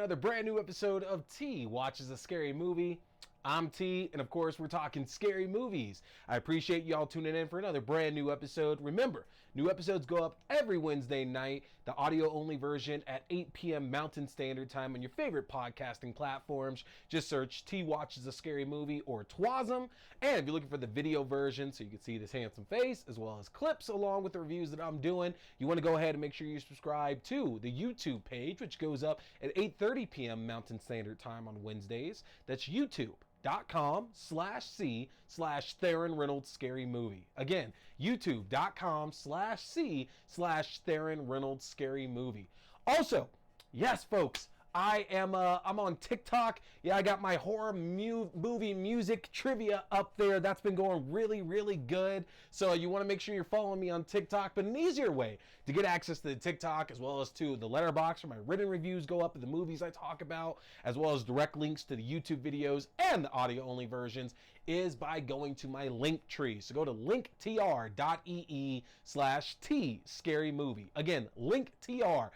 another brand new episode of T Watches a Scary Movie. I'm T, and of course, we're talking scary movies. I appreciate y'all tuning in for another brand new episode. Remember, new episodes go up every Wednesday night, the audio-only version at 8 p.m. Mountain Standard Time on your favorite podcasting platforms. Just search T Watches a Scary Movie or TWASM. And if you're looking for the video version so you can see this handsome face, as well as clips along with the reviews that I'm doing, you want to go ahead and make sure you subscribe to the YouTube page, which goes up at 8:30 p.m. Mountain Standard Time on Wednesdays. That's youtube.com/C/Theron Reynolds Scary Movie. Again, youtube.com/C/Theron Reynolds Scary Movie. Also, yes, folks, I'm on TikTok. Yeah, I got my horror movie music trivia up there. That's been going really, really good. So you want to make sure you're following me on TikTok. But an easier way to get access to the TikTok, as well as to the letterbox where my written reviews go up of the movies I talk about, as well as direct links to the YouTube videos and the audio only versions, is by going to my link tree. So go to linktr.ee/T Scary Movie. Again, linktr.ee/T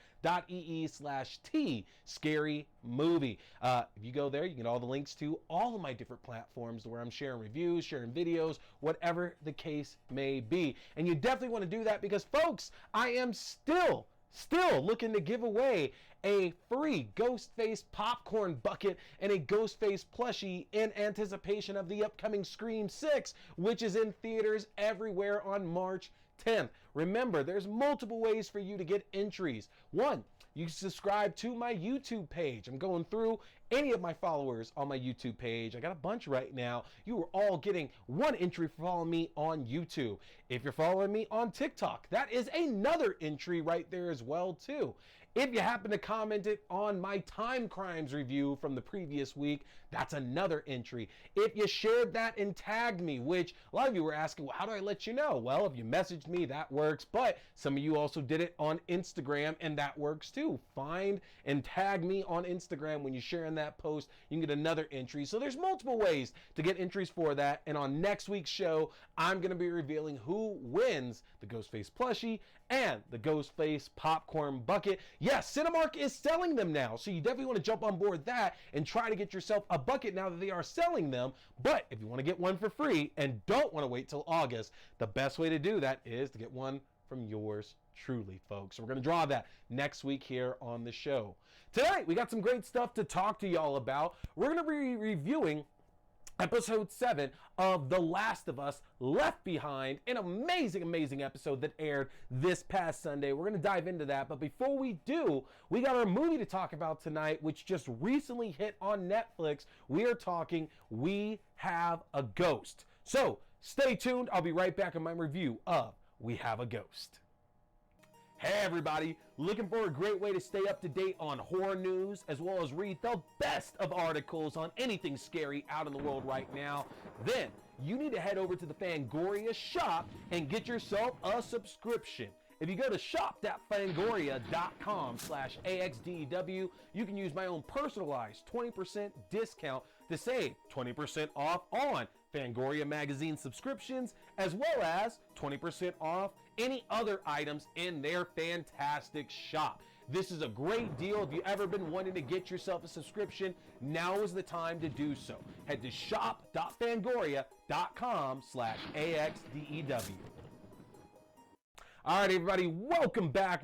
Scary Movie. If you go there, you get all the links to all of my different platforms where I'm sharing reviews, sharing videos, whatever the case may be. And you definitely want to do that because, folks, I am still looking to give away a free Ghostface popcorn bucket and a Ghostface plushie in anticipation of the upcoming Scream 6, which is in theaters everywhere on March 10th. Remember, there's multiple ways for you to get entries. One, you subscribe to my YouTube page. I'm going through any of my followers on my YouTube page. I got a bunch right now. You are all getting one entry for following me on YouTube. If you're following me on TikTok, that is another entry right there as well too. If you happen to comment it on my Time Crimes review from the previous week, that's another entry. If you shared that and tagged me, which a lot of you were asking, well, how do I let you know? Well, if you messaged me, that works. But some of you also did it on Instagram, and that works too. Find and tag me on Instagram when you're sharing that post. You can get another entry. So there's multiple ways to get entries for that. And on next week's show, I'm going to be revealing who wins the Ghostface plushie and the Ghostface popcorn bucket. Yes, Cinemark is selling them now, so you definitely want to jump on board that and try to get yourself a bucket now that they are selling them. But if you want to get one for free and don't want to wait till August, the best way to do that is to get one from yours truly, folks. So we're going to draw that next week here on the show. Tonight, we got some great stuff to talk to y'all about. We're going to be reviewing Episode 7 of The Last of Us Left Behind, an amazing episode that aired this past Sunday. We're going to dive into that, but before we do, we got our movie to talk about tonight, which just recently hit on Netflix. We are talking We Have a Ghost. So stay tuned. I'll be right back on my review of We Have a Ghost. Hey everybody, looking for a great way to stay up to date on horror news as well as read the best of articles on anything scary out in the world right now? Then you need to head over to the Fangoria shop and get yourself a subscription. If you go to shop.fangoria.com/AXDEW, you can use my own personalized 20% discount to save 20% off on Fangoria magazine subscriptions, as well as 20% off any other items in their fantastic shop. This is a great deal. If you've ever been wanting to get yourself a subscription, now is the time to do so. Head to shop.fangoria.com/AXDEW. All right, everybody, welcome back.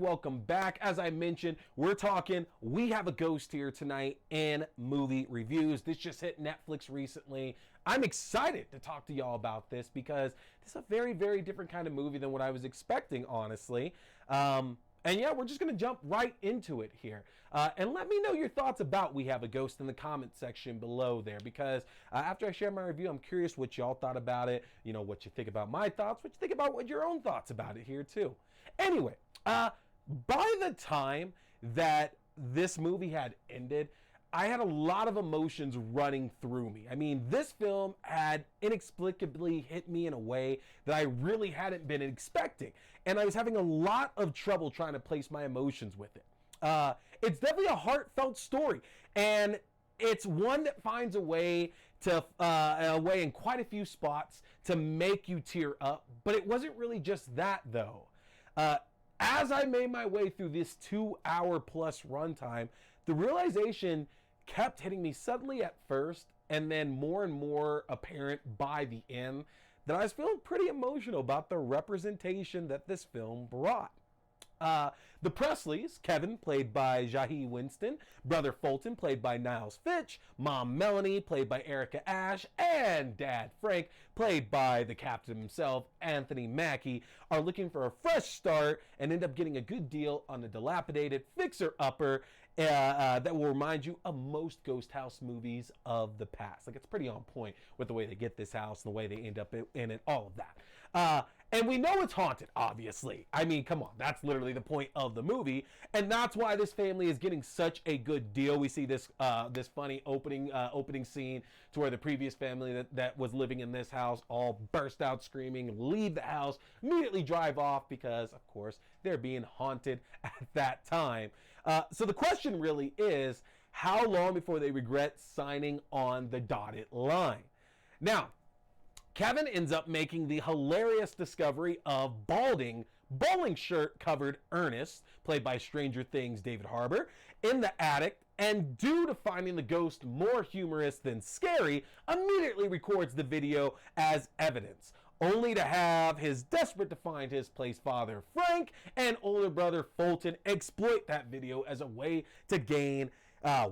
As I mentioned, we're talking We Have a Ghost here tonight in movie reviews. This just hit Netflix recently. I'm excited to talk to y'all about this because this is a very, very different kind of movie than what I was expecting, honestly. And yeah, we're just going to jump right into it here. And let me know your thoughts about We Have a Ghost in the comment section below there, because after I share my review, I'm curious what y'all thought about it, you know, what you think about my thoughts, what you think about what your own thoughts about it here too. Anyway, by the time that this movie had ended, I had a lot of emotions running through me. I mean, this film had inexplicably hit me in a way that I really hadn't been expecting. And I was having a lot of trouble trying to place my emotions with it. It's definitely a heartfelt story. And it's one that finds a way in quite a few spots to make you tear up. But it wasn't really just that, though. As I made my way through this 2-hour plus runtime, the realization kept hitting me suddenly at first, and then more and more apparent by the end, that I was feeling pretty emotional about the representation that this film brought. The Presleys, Kevin, played by Jahi Winston, brother Fulton, played by Niles Fitch, mom Melanie, played by Erica Ash, and dad Frank, played by the captain himself, Anthony Mackie, are looking for a fresh start and end up getting a good deal on a dilapidated fixer-upper that will remind you of most ghost house movies of the past. Like, it's pretty on point with the way they get this house and the way they end up in it, all of that. And we know it's haunted, obviously. I mean, come on, that's literally the point of the movie, and that's why this family is getting such a good deal. We see this this funny opening scene to where the previous family that was living in this house all burst out screaming, leave the house, immediately drive off because, of course, they're being haunted at that time. So the question really is, how long before they regret signing on the dotted line? Now, Kevin ends up making the hilarious discovery of balding, bowling shirt covered Ernest, played by Stranger Things David Harbour, in the attic, and due to finding the ghost more humorous than scary, immediately records the video as evidence, only to have his desperate to find his place father Frank and older brother Fulton exploit that video as a way to gain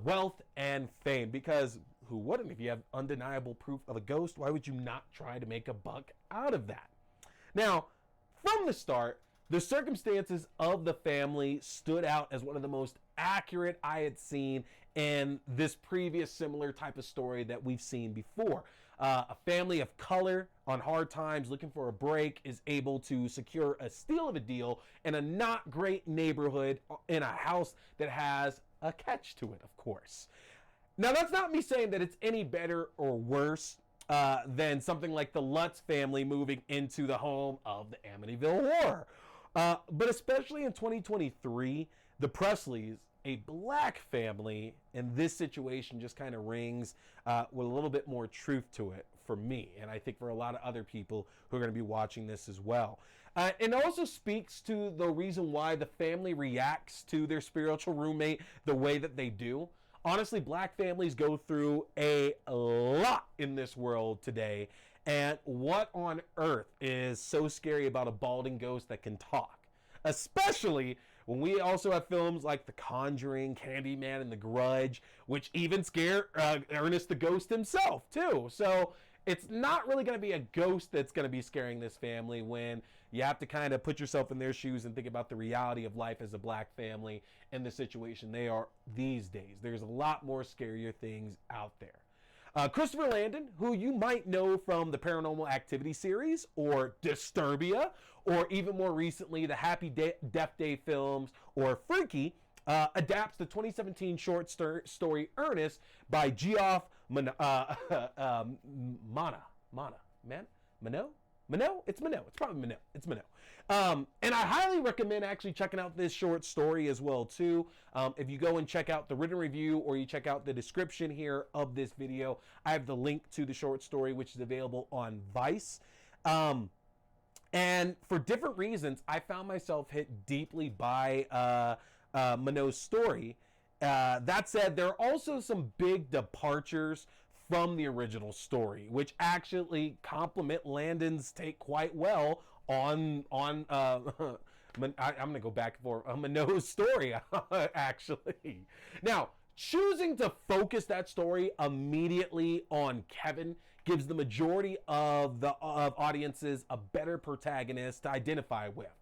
wealth and fame, because who wouldn't? If you have undeniable proof of a ghost, why would you not try to make a buck out of that? Now, from the start, the circumstances of the family stood out as one of the most accurate I had seen in this previous similar type of story that we've seen before. A family of color on hard times looking for a break is able to secure a steal of a deal in a not great neighborhood in a house that has a catch to it, of course. Now, that's not me saying that it's any better or worse than something like the Lutz family moving into the home of the Amityville Horror. But especially in 2023, the Presleys, a black family, in this situation just kind of rings with a little bit more truth to it for me, and I think for a lot of other people who are going to be watching this as well. It also speaks to the reason why the family reacts to their spiritual roommate the way that they do. Honestly, black families go through a lot in this world today, and what on earth is so scary about a balding ghost that can talk? Especially when we also have films like The Conjuring, Candyman, and The Grudge, which even scare Ernest the Ghost himself, too. So it's not really going to be a ghost that's going to be scaring this family when you have to kind of put yourself in their shoes and think about the reality of life as a black family and the situation they are these days. There's a lot more scarier things out there. Christopher Landon, who you might know from the Paranormal Activity series, or Disturbia, or even more recently, the Happy Death Day films, or Freaky, adapts the 2017 short story Ernest by Geoff Mano? It's Mano. It's probably Mano. It's Mano. And I highly recommend actually checking out this short story as well, too. If you go and check out the written review, or you check out the description here of this video, I have the link to the short story, which is available on Vice. And for different reasons, I found myself hit deeply by Mano's story. That said, there are also some big departures from the original story, which actually complement Landon's take quite well on I'm going to go back for Mano's story, actually. Now, choosing to focus that story immediately on Kevin gives the majority of audiences a better protagonist to identify with.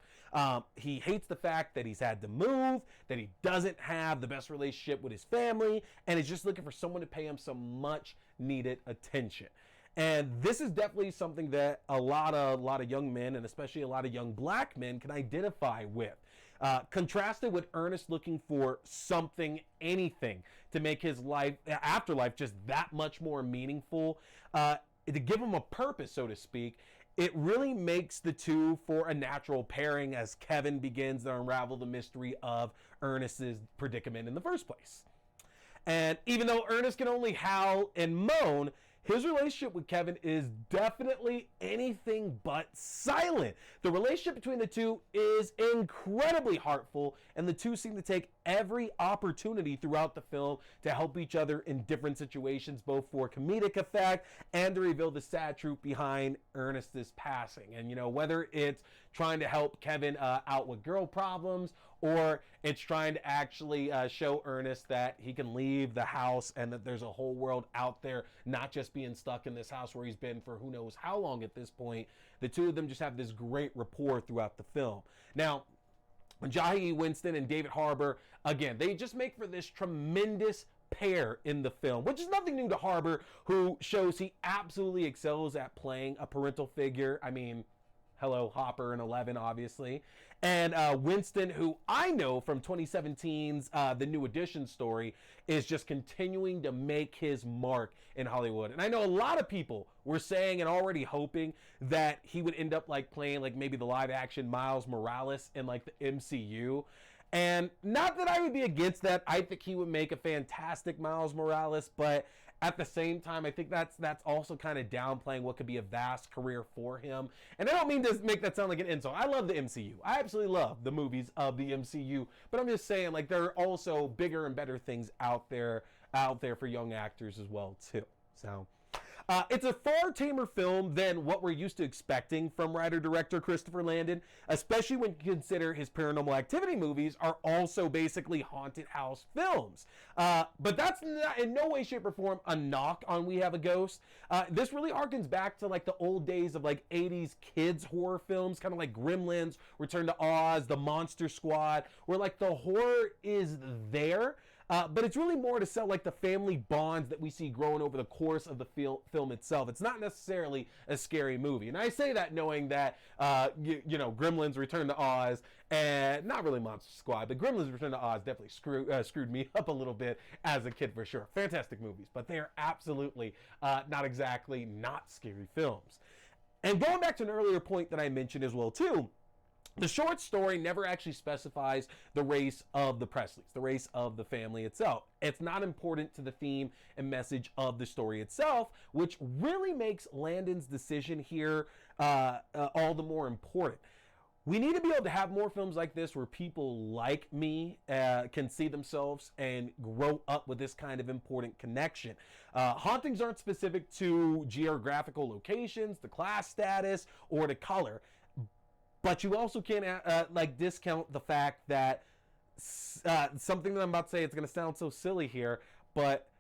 He hates the fact that he's had to move, that he doesn't have the best relationship with his family, and is just looking for someone to pay him some much needed attention. And this is definitely something that a lot of young men, and especially a lot of young black men, can identify with. Contrasted with Ernest looking for something, anything, to make his afterlife just that much more meaningful, to give him a purpose, so to speak. It really makes the two for a natural pairing as Kevin begins to unravel the mystery of Ernest's predicament in the first place. And even though Ernest can only howl and moan, his relationship with Kevin is definitely anything but silent. The relationship between the two is incredibly heartful, and the two seem to take every opportunity throughout the film to help each other in different situations, both for comedic effect and to reveal the sad truth behind Ernest's passing. And, you know, whether it's trying to help Kevin out with girl problems, or it's trying to actually show Ernest that he can leave the house and that there's a whole world out there, not just being stuck in this house where he's been for who knows how long at this point. The two of them just have this great rapport throughout the film. Now, Jahi Winston and David Harbour, again, they just make for this tremendous pair in the film, which is nothing new to Harbour, who shows he absolutely excels at playing a parental figure. I mean, hello, Hopper and 11, obviously. And Winston, who I know from 2017's The New Edition story, is just continuing to make his mark in Hollywood. And I know a lot of people were saying and already hoping that he would end up like playing like maybe the live action Miles Morales in like the MCU. And not that I would be against that. I think he would make a fantastic Miles Morales, but at the same time, I think that's also kind of downplaying what could be a vast career for him. And I don't mean to make that sound like an insult. I love the MCU. I absolutely love the movies of the MCU. But I'm just saying, like, there are also bigger and better things out there for young actors as well, too. So it's a far tamer film than what we're used to expecting from writer-director Christopher Landon, especially when you consider his Paranormal Activity movies are also basically haunted house films. But that's not, in no way, shape, or form a knock on We Have a Ghost. This really harkens back to like the old days of like 80s kids horror films, kind of like Gremlins, Return to Oz, The Monster Squad, where like the horror is there. But it's really more to sell like the family bonds that we see growing over the course of the film itself. It's not necessarily a scary movie. And I say that knowing that, you know, Gremlins Return to Oz, and not really Monster Squad, but Gremlins Return to Oz definitely screwed me up a little bit as a kid for sure. Fantastic movies, but they are absolutely not exactly not scary films. And going back to an earlier point that I mentioned as well too, the short story never actually specifies the race of the Presleys, the race of the family itself. It's not important to the theme and message of the story itself, which really makes Landon's decision here all the more important. We need to be able to have more films like this where people like me can see themselves and grow up with this kind of important connection. Hauntings aren't specific to geographical locations, the class status, or the color. But you also can't like discount the fact that something that I'm about to say, it's going to sound so silly here, but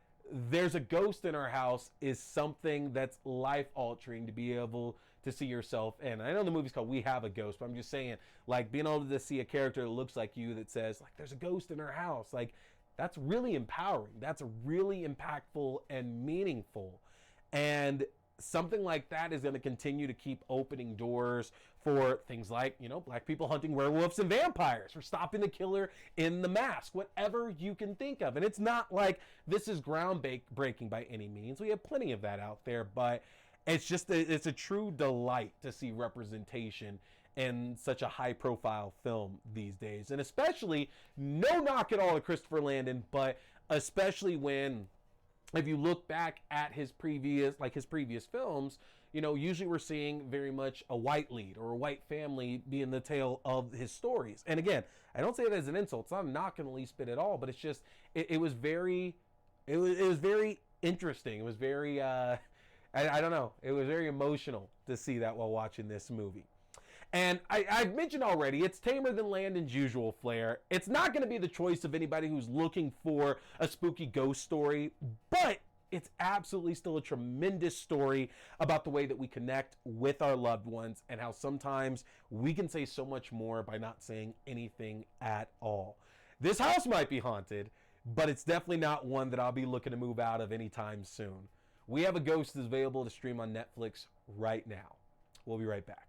there's a ghost in our house is something that's life-altering to be able to see yourself in. I know the movie's called We Have a Ghost, but I'm just saying, like, being able to see a character that looks like you that says, like, there's a ghost in our house, like, that's really empowering. That's really impactful and meaningful. And something like that is going to continue to keep opening doors for things like, you know, black people hunting werewolves and vampires, for stopping the killer in The Mask, whatever you can think of. And it's not like this is groundbreaking by any means. We have plenty of that out there, but it's just, it's a true delight to see representation in such a high profile film these days. And especially, no knock at all to Christopher Landon, but especially when, if you look back at his previous films, you know, usually we're seeing very much a white lead or a white family being the tale of his stories. And again, I don't say that as an insult. It's not a knock in the least bit at all, but it's just, it was very interesting. It was very, I don't know. It was very emotional to see that while watching this movie. And I've mentioned already, it's tamer than Landon's usual flair. It's not going to be the choice of anybody who's looking for a spooky ghost story, but it's absolutely still a tremendous story about the way that we connect with our loved ones and how sometimes we can say so much more by not saying anything at all. This house might be haunted, but it's definitely not one that I'll be looking to move out of anytime soon. We Have a Ghost is available to stream on Netflix right now. We'll be right back.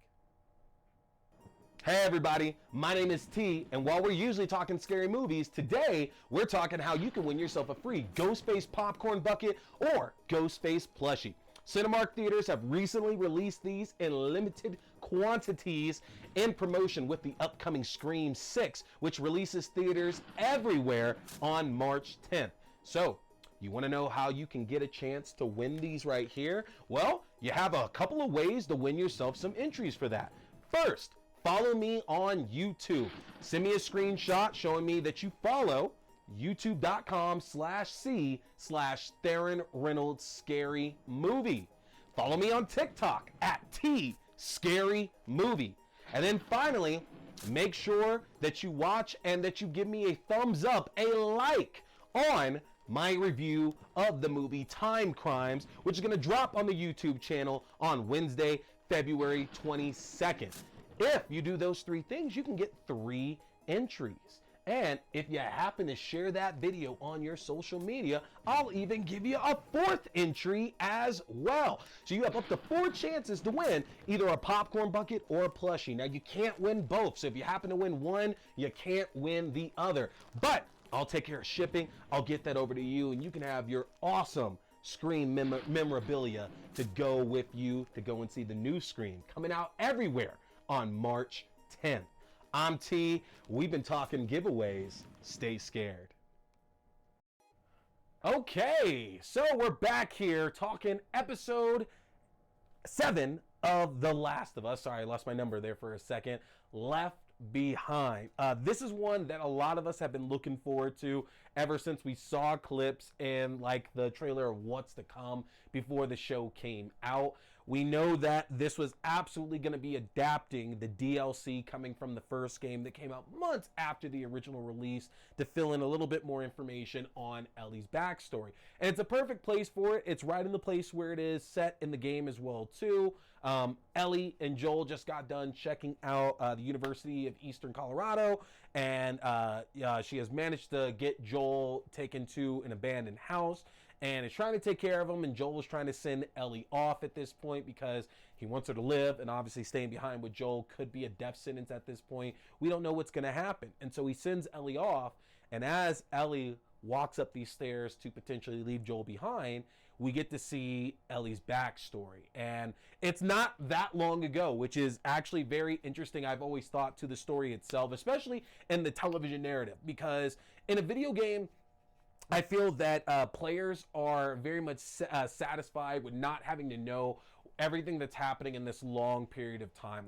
Hey everybody, my name is T, and while we're usually talking scary movies, today we're talking how you can win yourself a free Ghostface popcorn bucket or Ghostface plushie. Cinemark theaters have recently released these in limited quantities in promotion with the upcoming Scream 6, which releases theaters everywhere on March 10th. So, you want to know how you can get a chance to win these right here? Well, you have a couple of ways to win yourself some entries for that. First, follow me on YouTube. Send me a screenshot showing me that you follow youtube.com/c/Theron Reynolds Scary Movie. Follow me on TikTok at T Scary Movie. And then finally, make sure that you watch and that you give me a thumbs up, a like on my review of the movie Time Crimes, which is going to drop on the YouTube channel on Wednesday, February 22nd. If you do those 3 things, you can get 3 entries. And if you happen to share that video on your social media, I'll even give you a 4th entry as well. So you have up to 4 chances to win either a popcorn bucket or a plushie. Now you can't win both. So if you happen to win one, you can't win the other. But I'll take care of shipping. I'll get that over to you, and you can have your awesome Scream memorabilia to go with you to go and see the new Scream coming out everywhere on March 10th. I'm T. We've been talking giveaways. Stay scared. Okay, so we're back here talking episode 7 of The Last of Us. Sorry, I lost my number there for a second. Left Behind. This is one that a lot of us have been looking forward to ever since we saw clips and like the trailer of what's to come before the show came out. We know that this was absolutely going to be adapting the DLC coming from the first game that came out months after the original release to fill in a little bit more information on Ellie's backstory. And it's a perfect place for it. It's right in the place where it is set in the game as well too. Ellie and Joel just got done checking out the University of Eastern Colorado, and she has managed to get Joel taken to an abandoned house and is trying to take care of him, and Joel is trying to send Ellie off at this point because he wants her to live, and obviously staying behind with Joel could be a death sentence at this point. We don't know what's going to happen, and so he sends Ellie off, and as Ellie walks up these stairs to potentially leave Joel behind, we get to see Ellie's backstory. And it's not that long ago, which is actually very interesting, I've always thought, to the story itself, especially in the television narrative, because in a video game, I feel that players are very much satisfied with not having to know everything that's happening in this long period of time.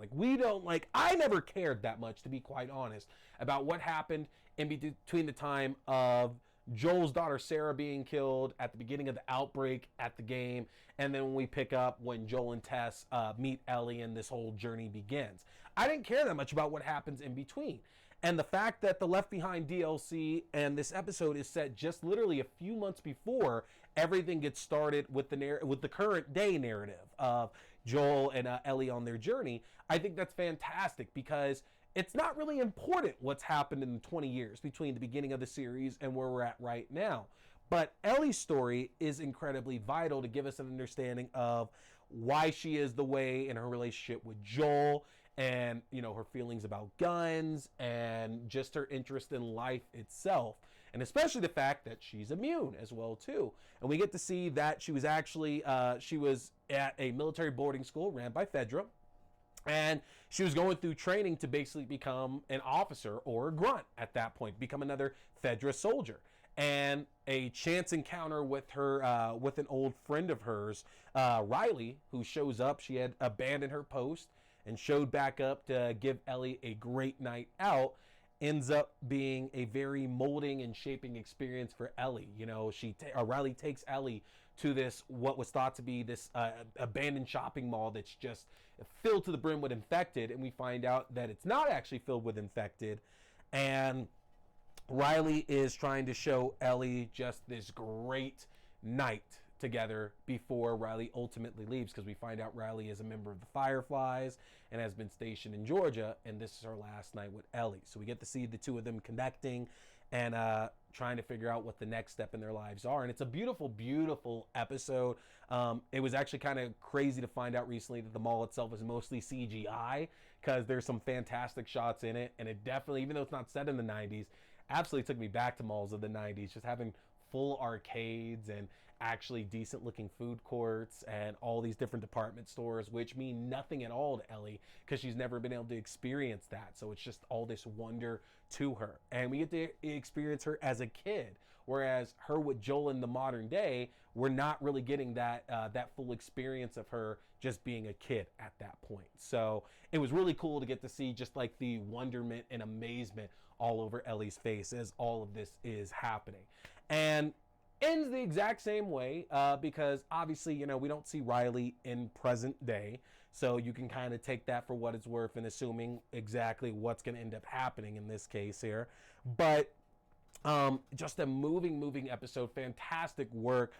I never cared that much, to be quite honest, about what happened in between the time of Joel's daughter Sarah being killed at the beginning of the outbreak at the game, and then when we pick up when Joel and Tess meet Ellie and this whole journey begins. I didn't care that much about what happens in between. And the fact that the Left Behind DLC and this episode is set just literally a few months before everything gets started with the current day narrative of Joel and Ellie on their journey, I think that's fantastic, because it's not really important what's happened in the 20 years between the beginning of the series and where we're at right now. But Ellie's story is incredibly vital to give us an understanding of why she is the way in her relationship with Joel, and her feelings about guns and just her interest in life itself, and especially the fact that she's immune as well too. And we get to see that she was actually she was at a military boarding school ran by Fedra, and she was going through training to basically become an officer or a grunt at that point, become another Fedra soldier. And a chance encounter with her with an old friend of hers, Riley, who shows up. She had abandoned her post and showed back up to give Ellie a great night out, ends up being a very molding and shaping experience for Ellie. Riley takes Ellie to this, what was thought to be this abandoned shopping mall that's just filled to the brim with infected, and we find out that it's not actually filled with infected. And Riley is trying to show Ellie just this great night together before Riley ultimately leaves, because we find out Riley is a member of the Fireflies and has been stationed in Georgia, and this is her last night with Ellie. So we get to see the two of them connecting and trying to figure out what the next step in their lives are. And it's a beautiful, beautiful episode. It was actually kind of crazy to find out recently that the mall itself is mostly CGI, because there's some fantastic shots in it, and it definitely, even though it's not set in the 90s, absolutely took me back to malls of the 90s, just having full arcades and actually decent looking food courts and all these different department stores, which mean nothing at all to Ellie because she's never been able to experience that. So it's just all this wonder to her. And we get to experience her as a kid whereas her with Joel in the modern day, we're not really getting that full experience of her just being a kid at that point. So it was really cool to get to see just like the wonderment and amazement all over Ellie's face as all of this is happening. And ends the exact same way because obviously, you know, we don't see Riley in present day. So you can kind of take that for what it's worth and assuming exactly what's going to end up happening in this case here. But just a moving episode. Fantastic work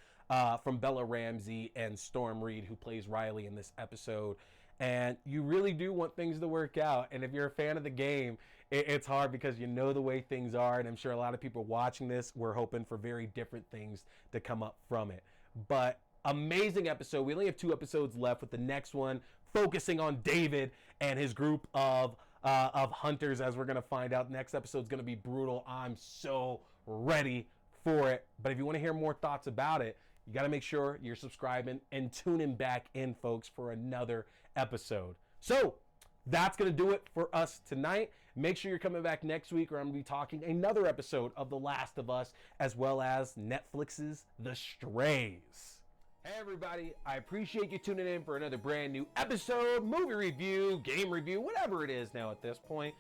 from Bella Ramsey and Storm Reed, who plays Riley in this episode. And you really do want things to work out. And if you're a fan of the game, it's hard because you know the way things are. And I'm sure a lot of people watching this were hoping for very different things to come up from it. But amazing episode. We only have 2 episodes left, with the next one focusing on David and his group of hunters, as we're going to find out. Next episode is going to be brutal. I'm so ready for it. But if you want to hear more thoughts about it, you got to make sure you're subscribing and tuning back in, folks, for another episode. So that's going to do it for us tonight. Make sure you're coming back next week, where I'm going to be talking another episode of The Last of Us, as well as Netflix's The Strays. Hey everybody, I appreciate you tuning in for another brand new episode, movie review, game review, whatever it is now at this point.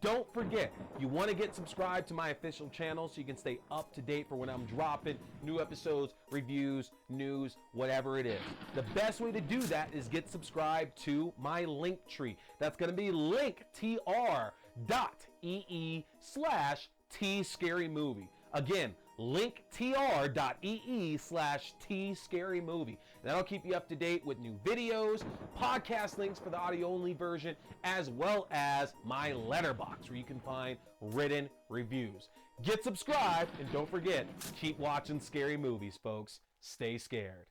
Don't forget, you want to get subscribed to my official channel so you can stay up to date for when I'm dropping new episodes, reviews, news, whatever it is. The best way to do that is get subscribed to my link tree. That's going to be linktr.ee/tscarymovie. Again, linktr.ee/tscarymovie. That'll keep you up to date with new videos, podcast links for the audio-only version, as well as my letterbox, where you can find written reviews. Get subscribed, and don't forget, keep watching scary movies, folks. Stay scared.